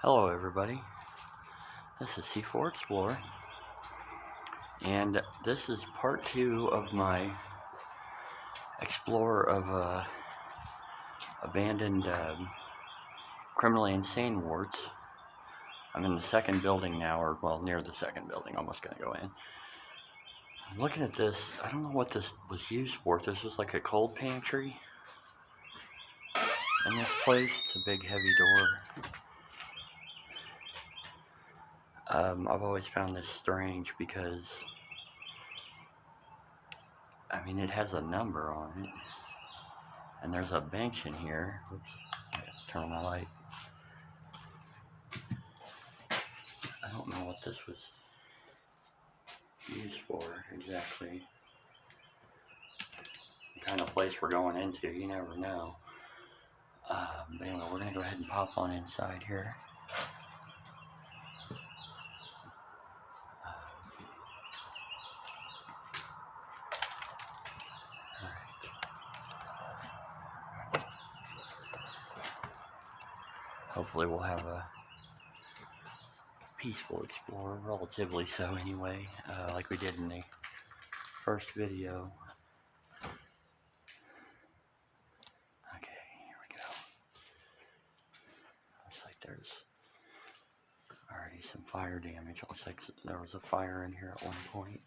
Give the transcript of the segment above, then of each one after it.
Hello everybody, this is C4 Explorer, and this is part 2 of my explore of abandoned criminally insane wards. I'm in the second building now, or well, near the second building, almost gonna go in. I'm looking at this, I don't know what this was used for. This was like a cold pantry in this place. It's a big heavy door. I've always found this strange because, I mean, it has a number on it, and there's a bench in here. Oops, I gotta turn on my light. I don't know what this was used for exactly. The kind of place we're going into, you never know. But anyway, we're gonna go ahead and pop on inside here. Hopefully we'll have a peaceful explorer, relatively so anyway, like we did in the first video. Okay, here we go. Looks like there's already some fire damage. Looks like there was a fire in here at one point.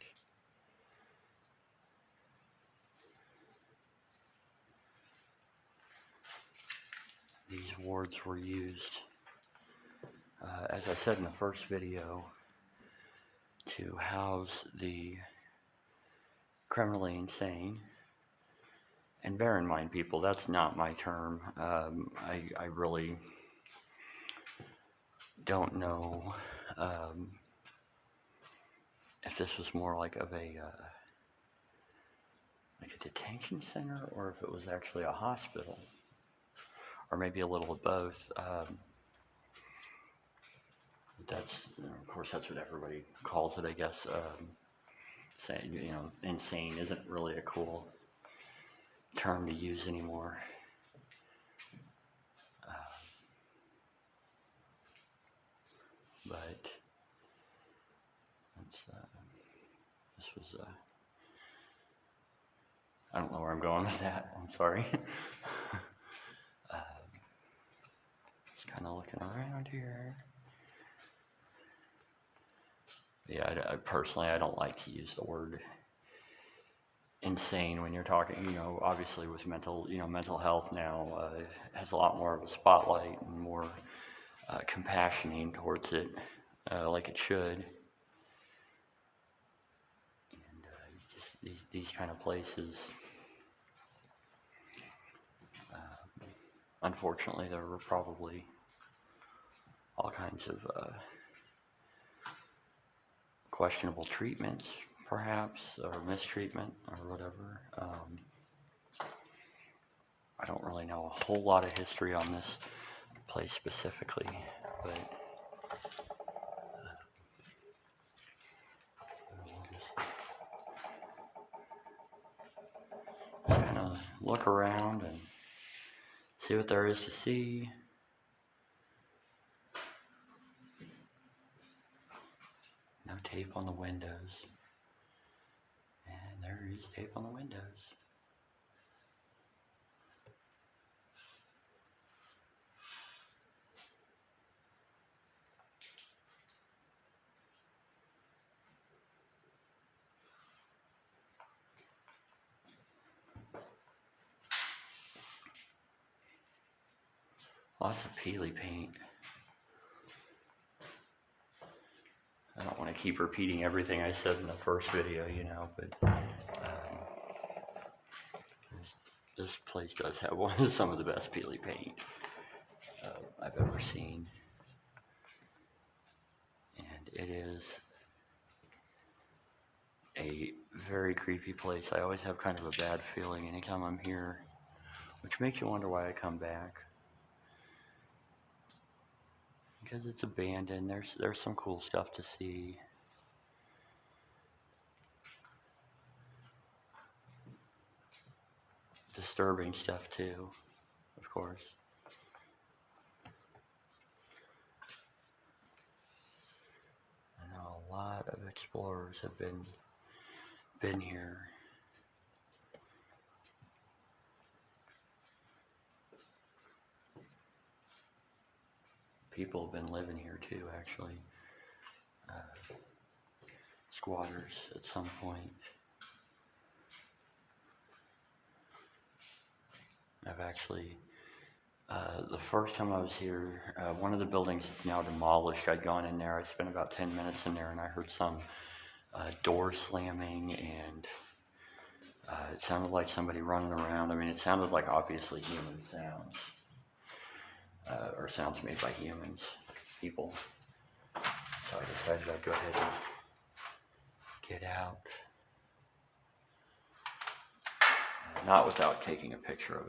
These wards were used, as I said in the first video, to house the criminally insane. And bear in mind, people, that's not my term. I really don't know if this was more like of a detention center, or if it was actually a hospital, or maybe a little of both. That's, of course, that's what everybody calls it, I guess. Saying, you know, insane isn't really a cool term to use anymore. But that's, this was, I don't know where I'm going with that, I'm sorry. Just kind of looking around here. Yeah, I personally, I don't like to use the word insane when you're talking, you know, obviously with mental health now has a lot more of a spotlight and more compassioning towards it, like it should. And these kind of places, unfortunately, there were probably all kinds of questionable treatments, perhaps, or mistreatment, or whatever. I don't really know a whole lot of history on this place specifically, but we'll just kind of look around and see what there is to see. No tape on the windows. And there is tape on the windows. Lots of peely paint. I don't want to keep repeating everything I said in the first video, you know, but this place does have some of the best peely paint I've ever seen. And it is a very creepy place. I always have kind of a bad feeling anytime I'm here, which makes you wonder why I come back. Because it's abandoned. There's some cool stuff to see. Disturbing stuff too, of course. explorers have been here. People have been living here too, actually. Squatters at some point. I've actually, the first time I was here, one of the buildings is now demolished. I'd gone in there, I spent about 10 minutes in there, and I heard some door slamming, and it sounded like somebody running around. I mean, it sounded like obviously human sounds, or sounds made by humans, people. So I decided I'd go ahead and get out. Not without taking a picture of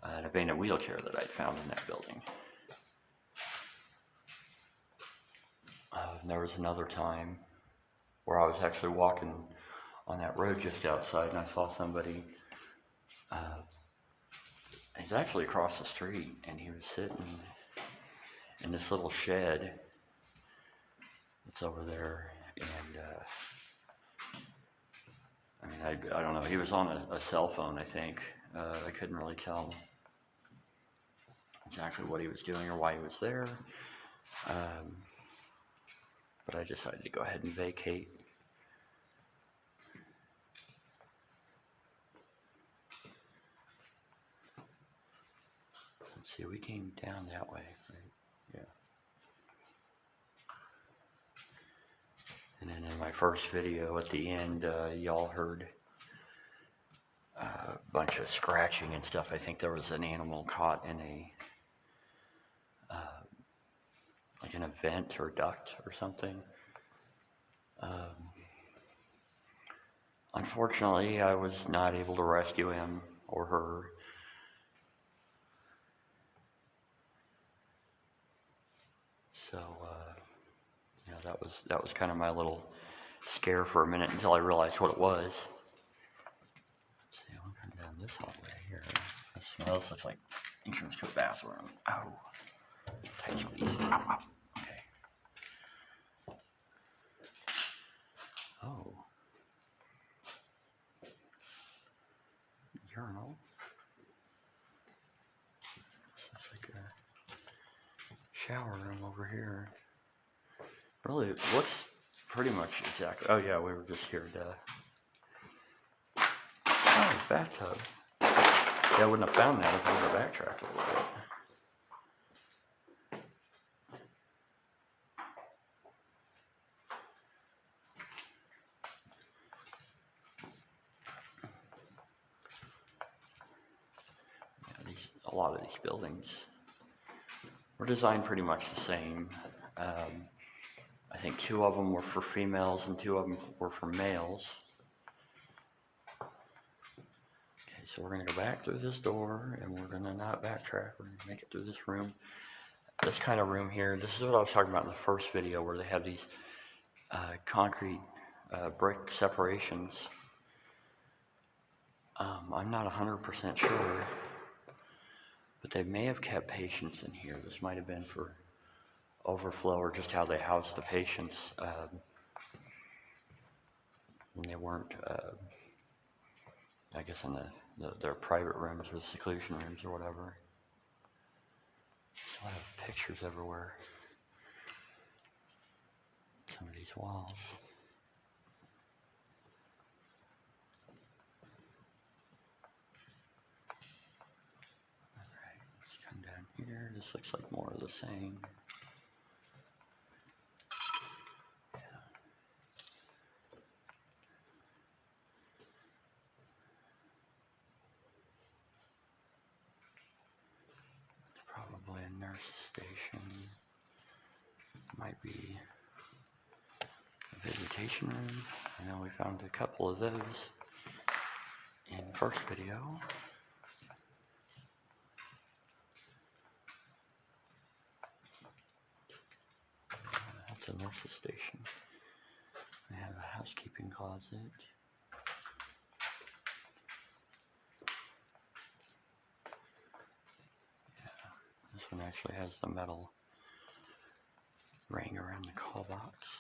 an abandoned wheelchair that I'd found in that building. There was another time where I was actually walking on that road just outside, and I saw somebody. He's actually across the street, and he was sitting in this little shed that's over there, and I mean, I don't know, he was on a cell phone, I think. I couldn't really tell exactly what he was doing or why he was there, but I decided to go ahead and vacate. Let's see, we came down that way, right? Yeah. And then in my first video at the end, y'all heard a bunch of scratching and stuff. I think there was an animal caught in like an vent or duct or something. Unfortunately, I was not able to rescue him or her. So, you know, that was kind of my little scare for a minute until I realized what it was. Let's see, I'm coming down this hallway here. Well, this looks like entrance to a bathroom. Oh, tight squeeze. Ow, ow. Okay. Oh. Urinal. This looks like a shower room over here. Really, it looks pretty much exactly. Oh yeah, we were just here to. Oh, bathtub. Yeah, I wouldn't have found that if I would have backtracked a little bit. Yeah, a lot of these buildings were designed pretty much the same. I think 2 of them were for females and 2 of them were for males. Okay, so we're going to go back through this door, and we're going to not backtrack. We're going to make it through this room. This kind of room here, this is what I was talking about in the first video, where they have these concrete brick separations. I'm not 100% sure, but they may have kept patients in here. This might have been for overflow or just how they house the patients when they weren't, I guess, in their private rooms or the seclusion rooms or whatever. So I have pictures everywhere. Some of these walls. Alright, let's come down here. This looks like more of the same. Probably a nurse station. Might be a visitation room. I know we found a couple of those in the first video. That's a nurse's station. They have a housekeeping closet. This one actually has the metal ring around the call box.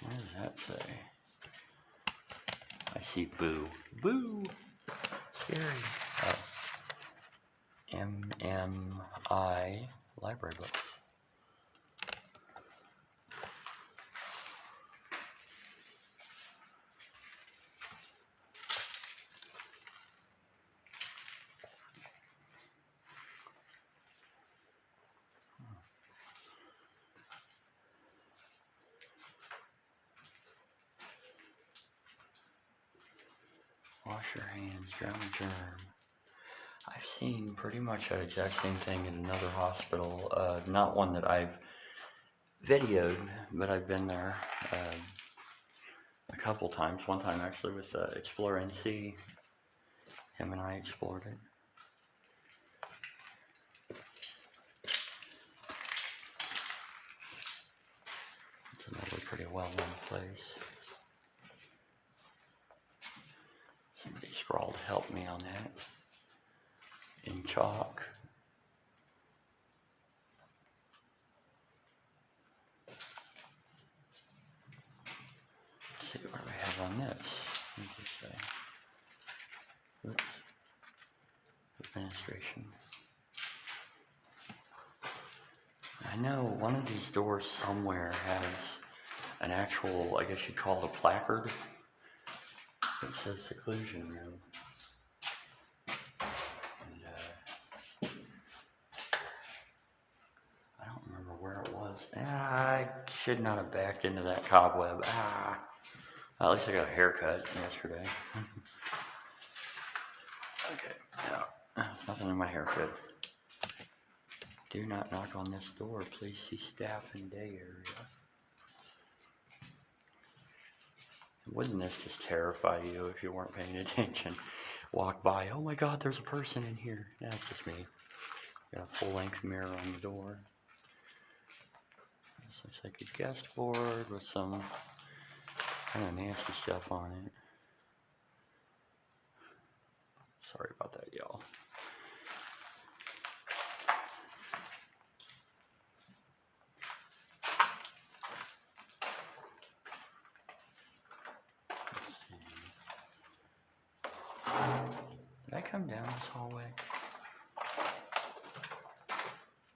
What does that say? I see boo. Boo! Scary. Oh. MMI library books. Wash your hands, drown a germ. I've seen pretty much that exact same thing in another hospital. Not one that I've videoed, but I've been there a couple times. One time actually with Explorer NC. Him and I explored it. It's another pretty well-known place. Somebody scrawled help me on that in chalk. Let's see what we have on this. What does it say? Oops. Administration. I know one of these doors somewhere has an actual, I guess you'd call it a placard. It says Seclusion room. And I don't remember where it was. I should not have backed into that cobweb. At least I got a haircut yesterday. Okay, no, nothing in my haircut. Do not knock on this door. Please see staff in day area. Wouldn't this just terrify you if you weren't paying attention? Walk by, oh my god, there's a person in here. That's just me. Got a full-length mirror on the door. This looks like a guest board with some kind of nasty stuff on it. Sorry about that, y'all. Did I come down this hallway?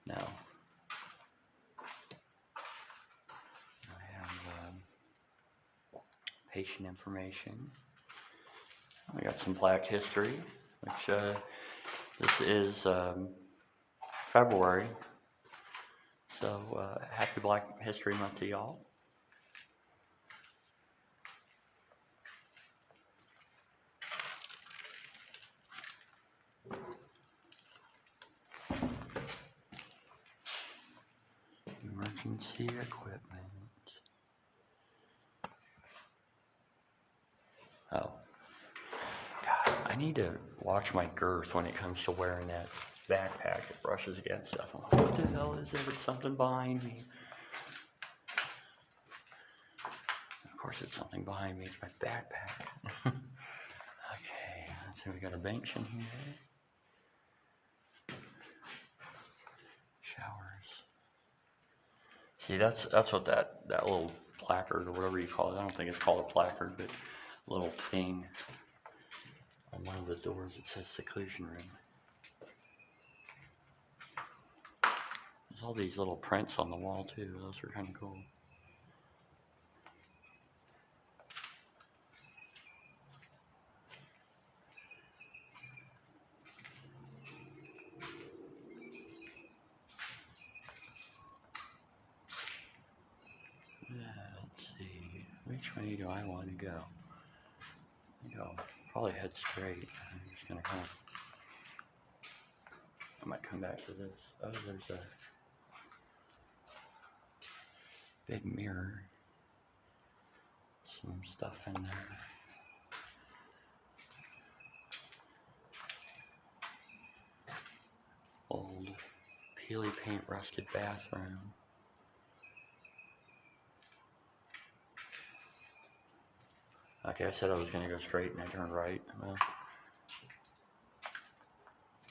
No. I have patient information. We got some Black history, which this is February. So happy Black History Month to y'all. Emergency equipment. Oh. God, I need to watch my girth when it comes to wearing that backpack that brushes against stuff. I'm like, what the hell is there? It's something behind me. Of course it's something behind me. It's my backpack. Okay, let's see, we got a bench in here. Showers. See, that's what that little placard or whatever you call it. I don't think it's called a placard, but little thing on one of the doors. It says Seclusion room. There's all these little prints on the wall too. Those are kind of cool. Let's see, which way do I want to go? Probably head straight. I'm just gonna kind of. I might come back to this. Oh, there's a big mirror. Some stuff in there. Old peely paint rusted bathroom. Okay, I said I was going to go straight and I turned right. Well,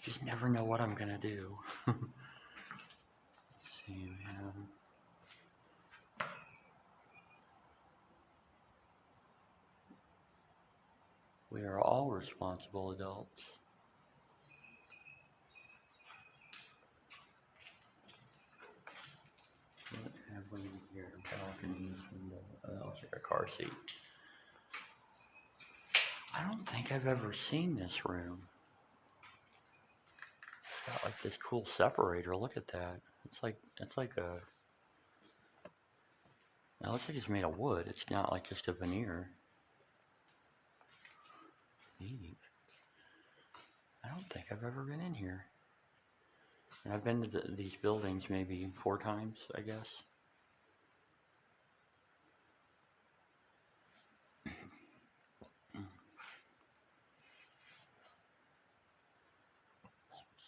just never know what I'm going to do. Let's see, we have We are all responsible adults. What have we in here? Balconies, window. Oh, that looks like a car seat. I don't think I've ever seen this room. It's got like this cool separator. Look at that. It's like a. It looks like it's made of wood. It's not like just a veneer. Neat. I don't think I've ever been in here. And I've been to these buildings maybe 4 times, I guess.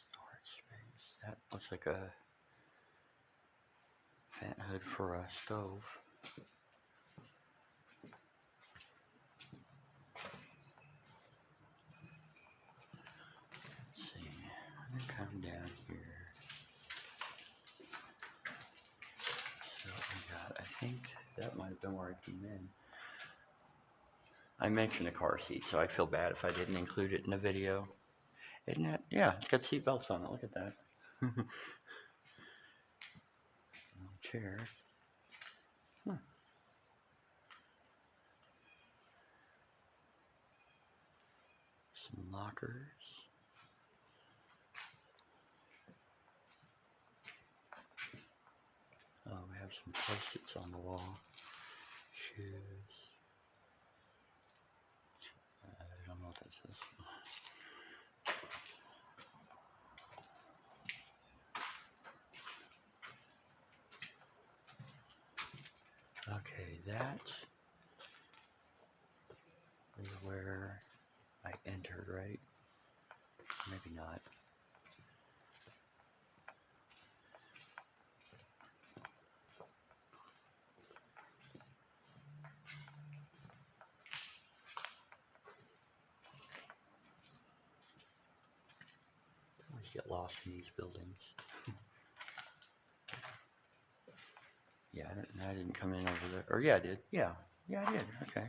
Storage space. That looks like a vent hood for a stove. Let's see. I'm gonna come down here. So we got, I think that might have been where I came in. I mentioned a car seat, so I feel bad if I didn't include it in the video. Isn't it? Yeah, it's got seat belts on it. Look at that. Chair. Huh. Some lockers. Oh, we have some post-its on the wall. Shoes. I don't know what that says. Okay, that is where I entered, right? Maybe not. I always get lost in these buildings. Yeah, I didn't come in over there. Or yeah, I did. Yeah, I did. Okay.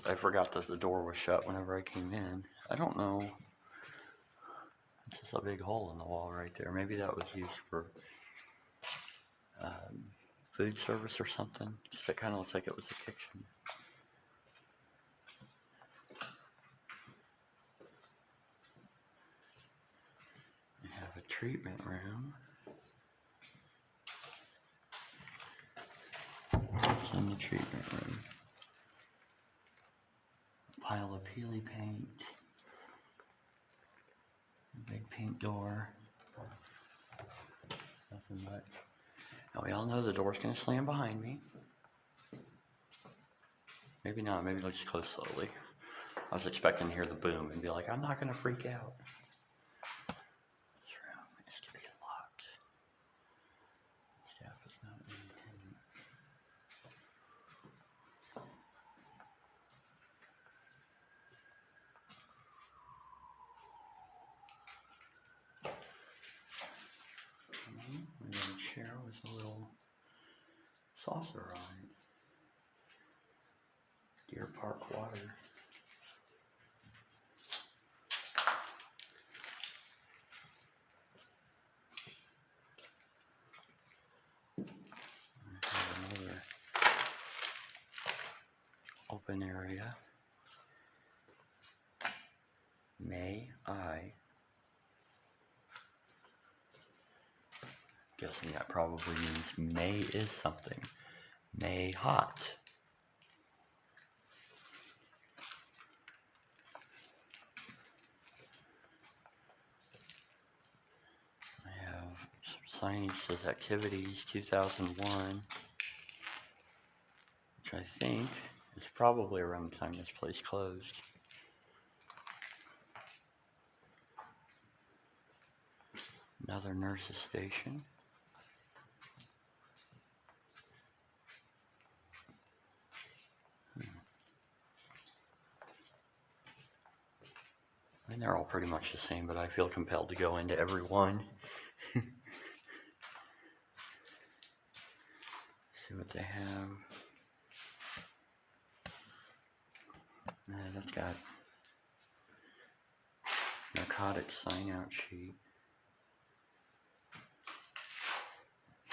I forgot that the door was shut whenever I came in. I don't know. It's just a big hole in the wall right there. Maybe that was used for food service or something. Just it kind of looks like it was a kitchen. We have a treatment room. What's in the treatment room? Pile of peely paint. Big pink door. Nothing much. Now we all know the door's going to slam behind me. Maybe not. Maybe it'll just close slowly. I was expecting to hear the boom and be like, I'm not going to freak out. This room is to be locked. Staff is not in attendance. We got a chair with a little saucer on it. Deer Park water. Another open area. May I? Guessing that probably means May is something. May hot. I have some signage that says activities 2001, which I think is probably around the time this place closed. Another nurse's station. I mean, they're all pretty much the same, but I feel compelled to go into every one. See what they have. That's got narcotics sign out sheet.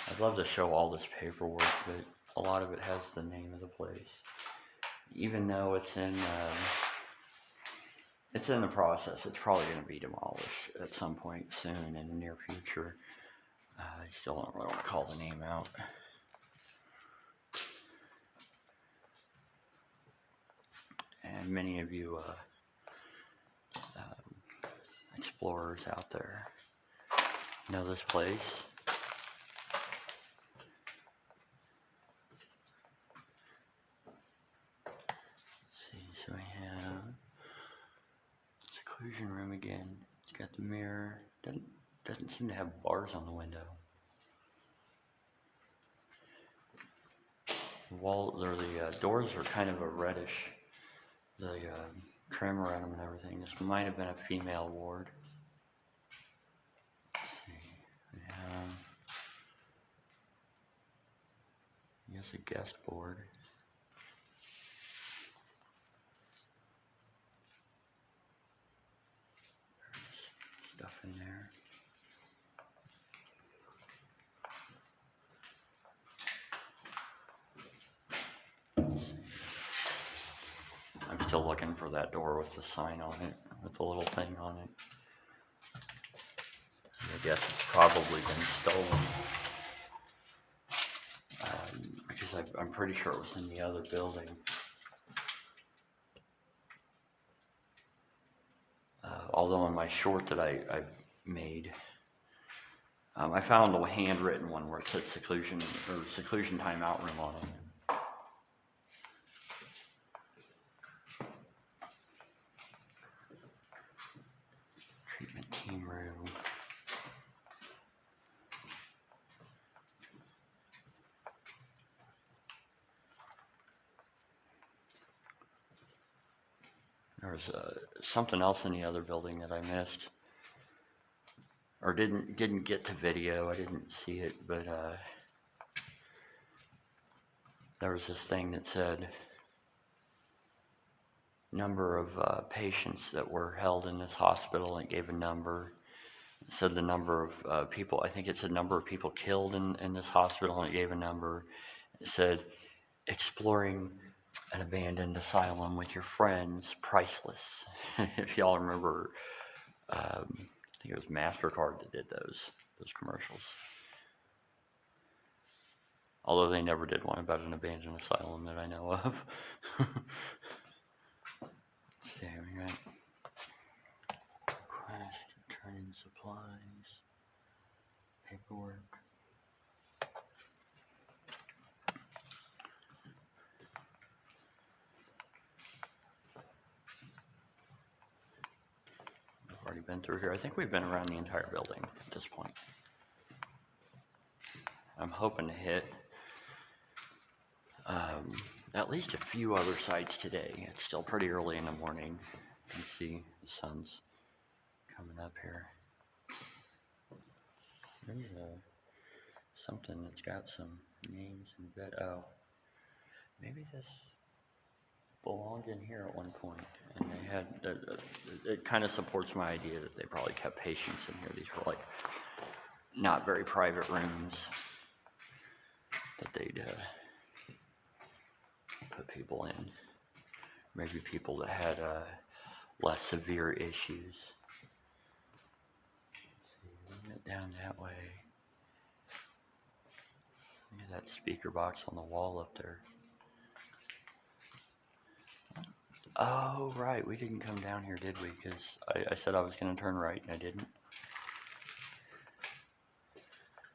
I'd love to show all this paperwork, but a lot of it has the name of the place. Even though it's in the process, it's probably going to be demolished at some point soon in the near future. I still don't really want to call the name out. And many of you explorers out there know this place. Let's see, so we have seclusion room again. It's got the mirror. Doesn't seem to have bars on the window. The doors are kind of a reddish. The trim around them and everything. This might have been a female ward. Let's see. We have, I guess, a guest board. There's stuff in there. I'm still looking for that door with the sign on it, with the little thing on it. I guess it's probably been stolen. Because I'm pretty sure it was in the other building. Although in my short that I made, I found a handwritten one where it said seclusion timeout room on it. Treatment team room. There was something else in the other building that I missed, or didn't get to video. I didn't see it, but there was this thing that said number of patients that were held in this hospital, and it gave a number. It said the number of people. I think it said number of people killed in this hospital, and it gave a number. It said exploring an abandoned asylum with your friends, priceless. If y'all remember, I think it was MasterCard that did those commercials. Although they never did one about an abandoned asylum that I know of. Okay, we got request, turn in supplies, paperwork. Already been through here. I think we've been around the entire building at this point. I'm hoping to hit at least a few other sites today. It's still pretty early in the morning. You can see the sun's coming up here. There's something that's got some names in bed. Oh, maybe this belonged in here at one point, and they had it kind of supports my idea that they probably kept patients in here. These were like not very private rooms that they'd put people in. Maybe people that had less severe issues. Let's see, it down that way. Look at that speaker box on the wall up there. Oh, right, we didn't come down here, did we? Because I said I was going to turn right, and I didn't.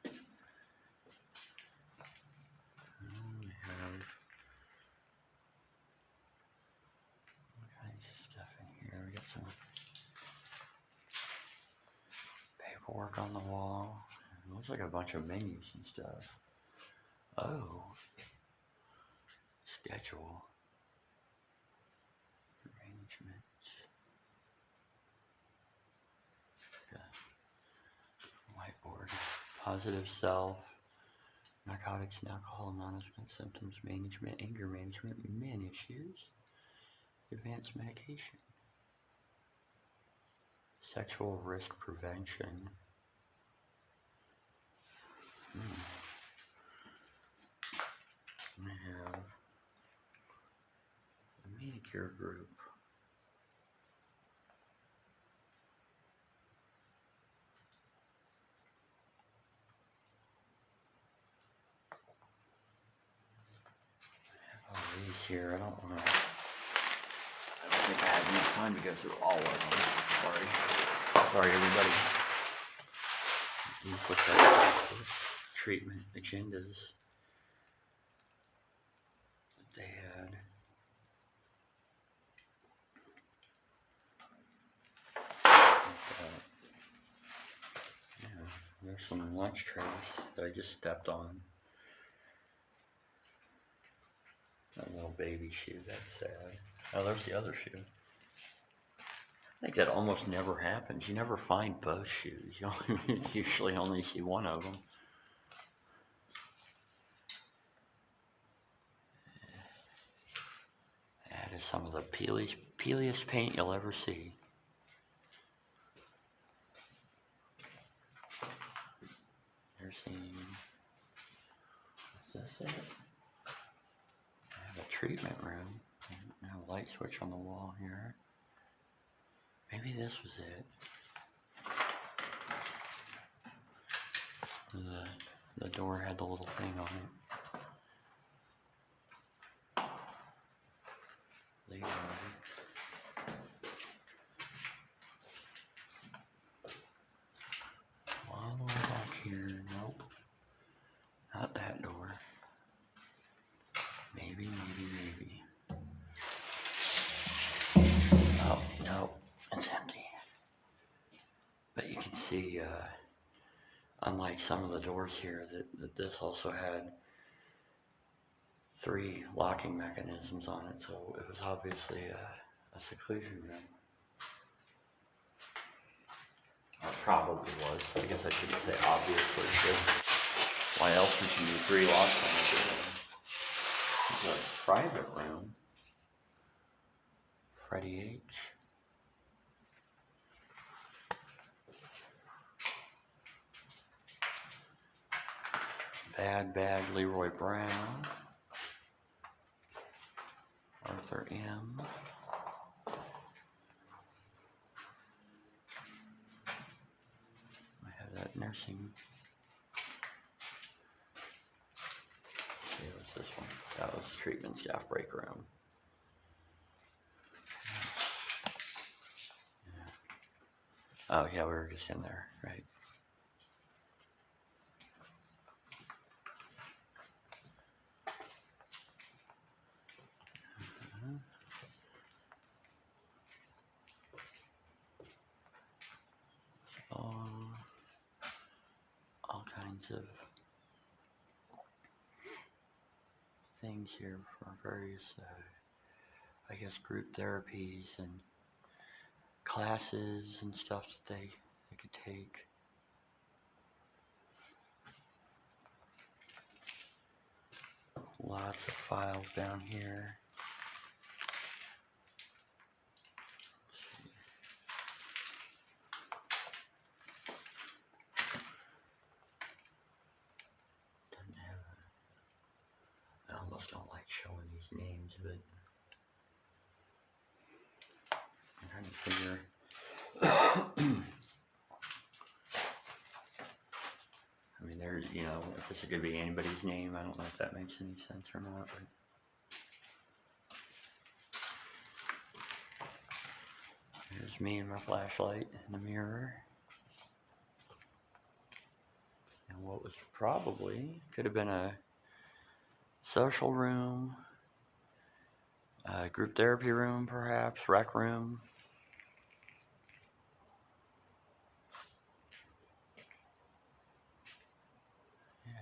We have all kinds of stuff in here. We got some paperwork on the wall. It looks like a bunch of menus and stuff. Oh, schedule. Arrangement. Whiteboard. Positive self. Narcotics and alcohol management, symptoms management, anger management, men issues. advanced medication. Sexual risk prevention. I have a manicure group. All these here, I don't think I have enough time to go through all of them. Sorry everybody. These look like treatment agendas that they had. Yeah, there's some lunch trays that I just stepped on. That little baby shoe, that's sad. Oh, there's the other shoe. I think that almost never happens. You never find both shoes. You usually only see one of them. That is some of the peeliest paint you'll ever see. There's the... Is this it? I have a treatment room. I have a light switch on the wall here. Maybe this was it. The door had the little thing on it. Leave all the way back here. Nope. Not that door. Maybe. Oh, no. It's empty. But you can see, unlike some of the doors here, that this also had 3 locking mechanisms on it, so it was obviously a seclusion room. Or probably was. I guess I shouldn't say obviously, because why else would you need 3 locks on the door? It's a private room. Freddie H. Bad Leroy Brown. Arthur M. I have that nursing. See, what's this one? That was treatment staff break room. Yeah. Oh yeah, we were just in there, right? All kinds of things here for various, I guess, group therapies and classes and stuff that they could take. Lots of files down here. I almost don't like showing these names, but I'm trying to figure. I mean, there's, if this could be anybody's name, I don't know if that makes any sense or not. But here's me and my flashlight in the mirror. And what was probably, could have been a social room, group therapy room perhaps, rec room. Yeah.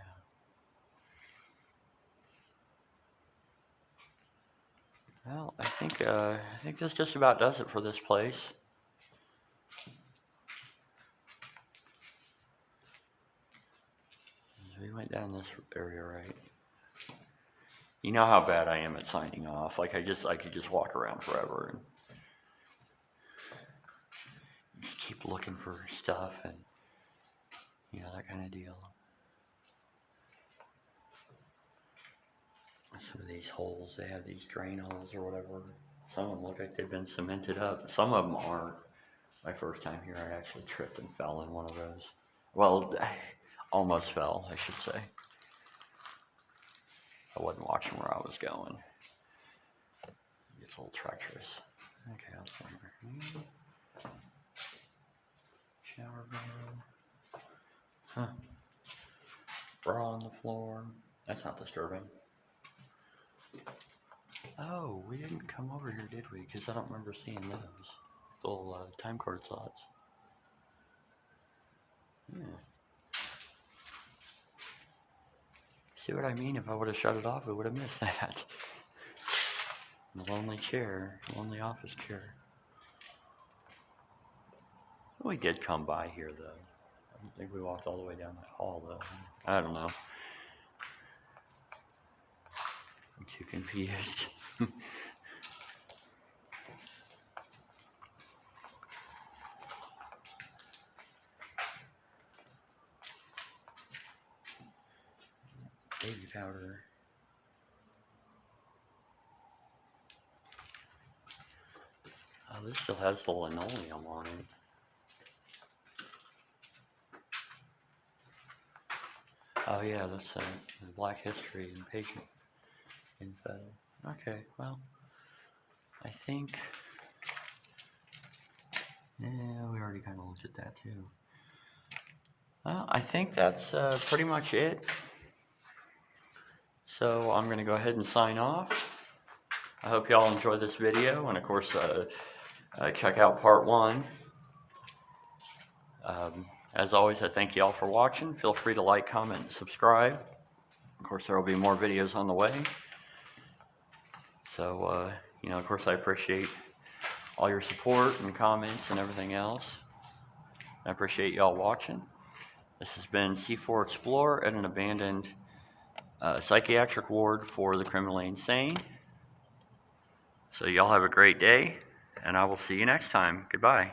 Well, I think this just about does it for this place. We went down this area, right? You know how bad I am at signing off. Like I could just walk around forever and just keep looking for stuff and, you know, that kind of deal. Some of these holes, they have these drain holes or whatever. Some of them look like they've been cemented up. Some of them aren't. My first time here, I actually tripped and fell in one of those. Well, I almost fell, I should say. I wasn't watching where I was going. It's a little treacherous. Okay, I'll turn here. Shower room. Huh. Bra on the floor. That's not disturbing. Oh, we didn't come over here, did we? Because I don't remember seeing those little time card slots. Yeah. See what I mean? If I would have shut it off, I would have missed that. The lonely chair, lonely office chair. We did come by here, though. I don't think we walked all the way down that hall, though. I don't know. I'm too confused. Baby powder. Oh, this still has the linoleum on it. Oh yeah, that's Black History and patient info. Okay, well, I think, yeah, we already kind of looked at that too. Well, I think that's pretty much it. So I'm going to go ahead and sign off. I hope y'all enjoyed this video, and of course, check out part 1. As always, I thank y'all for watching. Feel free to like, comment, and subscribe. Of course, there will be more videos on the way. So, you know, of course, I appreciate all your support and comments and everything else. I appreciate y'all watching. This has been C4 Explorer at an abandoned psychiatric ward for the criminally insane. So y'all have a great day, and I will see you next time. Goodbye.